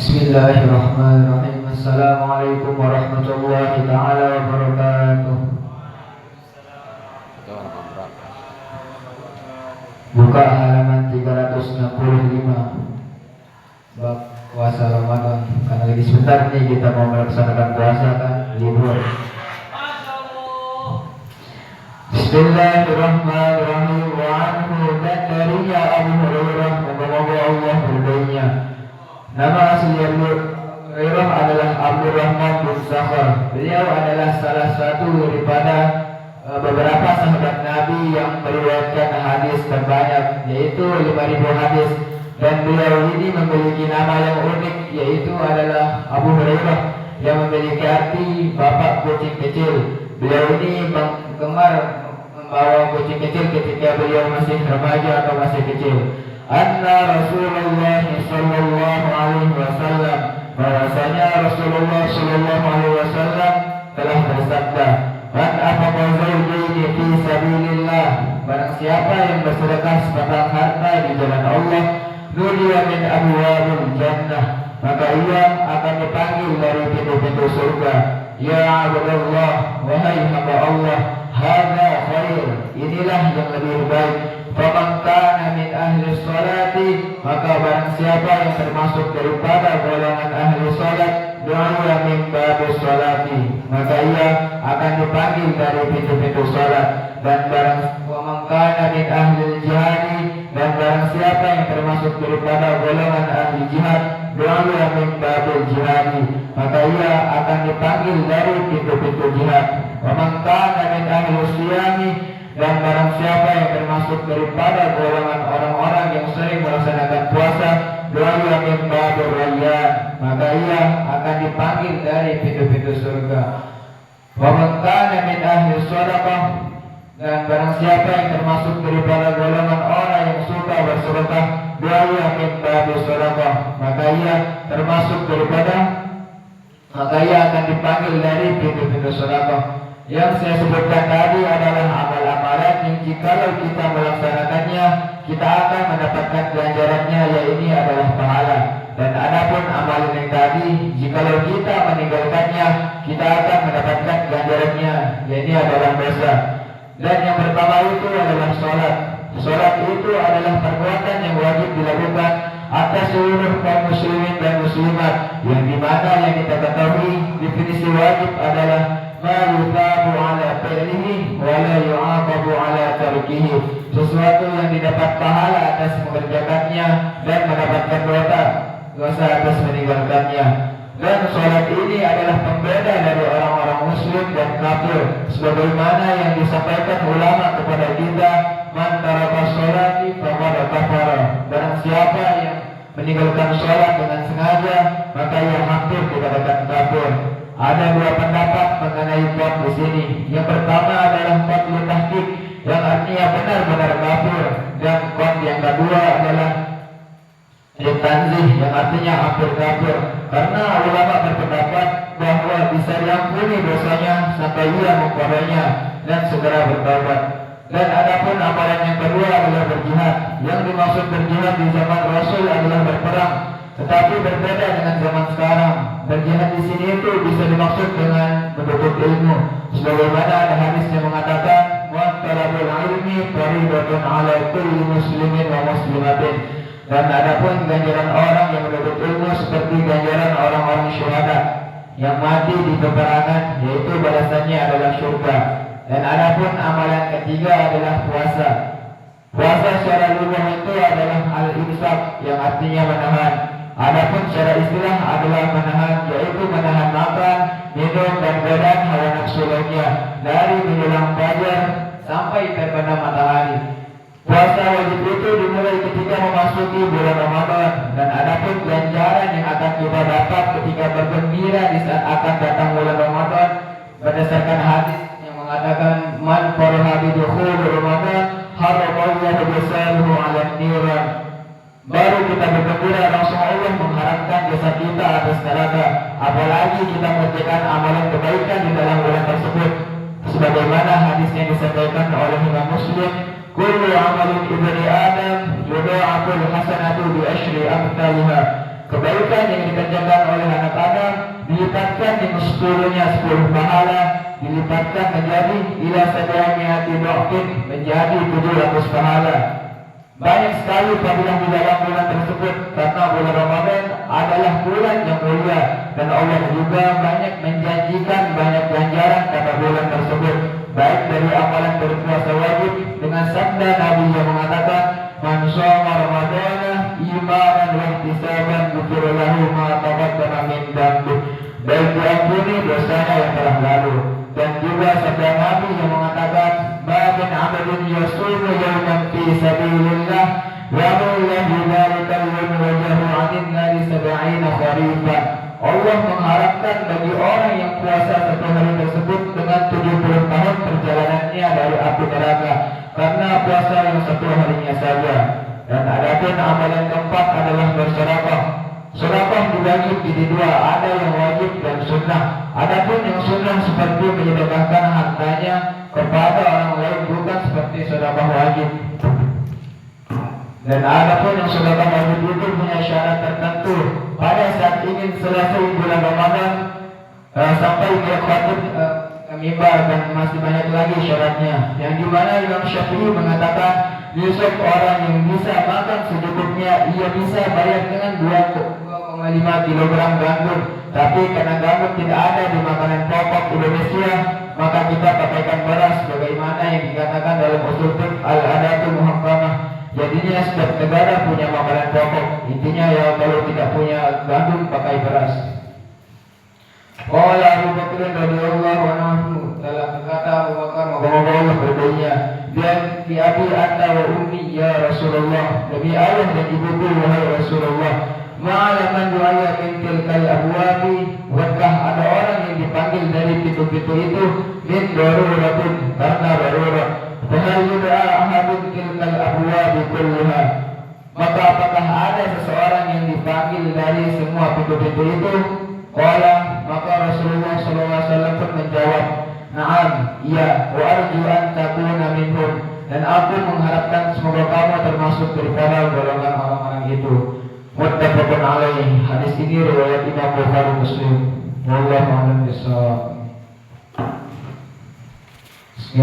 Bismillahirrahmanirrahim. Assalamualaikum warahmatullahi ta'ala wabarakatuh. Buka halaman 365 bab puasa Ramadan. Karena lagi sebentar nih kita mau melaksanakan puasa kan, libur. Bismillahirrahmanirrahim. Wa anhu dan dari Abu Hurairah radhiyallahu Allah berbainya. Nama asli Abu Hurairah adalah Abdurrahman bin Sakhar. Beliau adalah salah satu daripada beberapa sahabat Nabi yang meriwayatkan hadis terbanyak, yaitu 5.000 hadis. Dan beliau ini memiliki nama yang unik, yaitu adalah Abu Hurairah, yang memiliki arti bapak kucing kecil. Beliau ini gemar membawa kucing kecil ketika beliau masih remaja atau masih kecil. Anna Rasulullah sallallahu alaihi wasallam, bahwasanya Rasulullah sallallahu alaihi wasallam telah bersabda, "Man anfaqa zawjaini fi sabilillah," barang siapa yang bersedekah sepatang harta di jalan Allah, nuliya min abwabil jannah, maka ia akan dipanggil dari pintu-pintu surga. Ya Abdullah, wahai hamba Allah, hadza khair, inilah yang lebih baik. Faman kana min ahli sholati, maka barang siapa yang termasuk daripada golongan ahli sholat, du'a min babis sholati, maka ia akan dipanggil dari pintu-pintu sholat. Dan barang waman kana min ahli jihadi, dan barang siapa yang termasuk daripada golongan ahli jihad, du'a min babil jihadi, maka ia akan dipanggil dari pintu-pintu jihad. Waman kana min ahli siyami, dan barang siapa yang termasuk daripada golongan orang-orang yang sering melaksanakan puasa, doa min babir rayyan, maka ia akan dipanggil dari pintu-pintu surga. Wa man kana min ahli shadaqah, dan barang siapa yang termasuk daripada golongan orang yang suka bersedekah, doa min babir shadaqah, maka ia termasuk daripada, maka ia akan dipanggil dari pintu-pintu sedekah. Yang saya sebutkan tadi adalah amal-amalan yang jikalau kita melaksanakannya, kita akan mendapatkan ganjarannya, yaitu adalah pahala. Dan adapun amalan yang tadi, jikalau kita meninggalkannya, kita akan mendapatkan ganjarannya, yaitu adalah dosa. Dan yang pertama itu adalah sholat. Sholat itu adalah perbuatan yang wajib dilakukan atas seluruh kaum muslimin dan muslimat, yang dimana yang kita ketahui definisi wajib adalah ma yuthabu ala fi'lihi wa la yu'aqabu ala tarkihi, sesuatu yang didapat pahala atas mengerjakannya dan mendapatkan dosa atas meninggalkannya. Dan sholat ini adalah pembeda dari orang-orang muslim dan kafir, sebagaimana yang disampaikan ulama kepada kita, man taraka sholati faqad kafara, barang siapa yang meninggalkan sholat dengan sengaja, maka ia hampir dikatakan kafir. Ada dua pendapat mengenai bab di sini. Yang pertama adalah bab tahqiq, yang artinya benar-benar kafir, dan bab yang kedua adalah tanzih, yang artinya hampir kafir. Karena ulama berpendapat bahwa bisa diampuni dosanya sampai ia mengkodanya dan segera bertobat. Dan adapun amalan yang kedua adalah berjihad. Yang dimaksud berjihad di zaman Rasul adalah berperang, tetapi berbeda dengan zaman sekarang. Berjihad di sini itu bisa dimaksud dengan menuntut ilmu, sebagaimana ada hadis yang mengatakan wa talabul ilmi fardhatun 'ala kulli muslimin wa muslimatin. Dan adapun ganjaran orang yang menuntut ilmu seperti ganjaran orang-orang syuhada yang mati di peperangan, yaitu balasannya adalah surga. Dan adapun amalan ketiga adalah puasa. Puasa secara lughah itu adalah al-imsak, yang artinya menahan. Adapun secara istilah adalah menahan, yaitu menahan makan, minum dan badan hawa nafsu lainnya dari menjelang fajar sampai terbenam matahari. Puasa wajib itu dimulai ketika memasuki bulan Ramadan, dan adapun ganjaran yang akan kita dapat ketika bergembira di saat akan datang bulan Ramadan berdasarkan hadis yang mengatakan man faraha bi dukhul Ramadan haramallahu bisaluhu 'ala niran. Baru kita bergembira, langsung Allah mengharapkan jasa kita atas neraka. Apalagi kita mengerjakan amalan kebaikan di dalam bulan tersebut, sebagaimana hadis yang disampaikan oleh Imam Muslim, kullu amalin ibni Adam yudha'aful hasanatu bi asyri amthaliha. Kebaikan yang dikerjakan oleh anak Adam dilipatkan dengan 10-nya 10 pahala, dilipatkan menjadi ila sab'imi'ati dha'fin, menjadi 700 pahala. Banyak sekali fadilah di dalam bulan tersebut, karena bulan Ramadan adalah bulan yang mulia dan Allah juga banyak menjanjikan banyak ganjaran pada bulan tersebut, baik dari amalan berpuasa wajib dengan sabda Nabi yang mengatakan man shoma ramadana imanan wa ihtisaban ghufira lahu ma taqaddama min dhanbi, baik diampuni dosanya yang telah lalu. Dan juga sabda Nabi yang mengatakan ma min 'abdin yasumu yawman fi sabilillah wa lahu dzalika al-yawm wajhu 'anil nari 70 kharifan. Allah mengharapkan bagi orang yang puasa satu hari tersebut dengan 70 tahun perjalanannya dari api neraka karena puasa yang satu harinya saja. Dan adapun amalan keempat adalah bersedekah. Sedekah dibagi jadi dua, ada yang wajib dan sunnah. Adapun yang sunnah seperti menyedekahkan hartanya kepada orang lain, bukan seperti sedekah wajib. Dan adapun yang sedekah wajib itu punya syarat tertentu. Pada saat ingin selesai bulan Ramadan sampai ke khatib mimbar, dan masih banyak lagi syaratnya, yang dimana Imam Syafi'i mengatakan Yusuf orang yang bisa makan secukupnya, ia bisa bayar dengan 2,5 kilogram gandum. Tapi karena gandum tidak ada di makanan pokok Indonesia, maka kita pakaikan beras sebagaimana yang dikatakan dalam usul fiqh al-adatu muhakkamah. Jadinya setiap negara punya makanan pokok. Intinya ya kalau tidak punya gandum pakai beras. Qala Abu Bakr radhiyallahu anhu, telah berkata Abu Bakar, moga-moga Allah berbainya, di abi anta wa ummi ya Rasulullah, demi ayah dan ibuku wahai Rasulullah, ma'alaman du'aya min tilkal abwabi, bukankah ada orang yang dipanggil dari pintu-pintu itu min daruratin, karena darurat. Fahal yud'a ahadun tilkal abwabi kulluha, maka apakah ada seseorang yang dipanggil dari semua pintu-pintu itu? Qala, maka Rasulullah SAW pun menjawab, na'am, iya, wa arju an takuna minhum, dan aku mengharapkan semoga kamu termasuk daripada golongan orang-orang itu. Muttafaqun alaih. Hadis ini riwayat Imam Bukhari Muslim. Wallahu a'lam bishawab.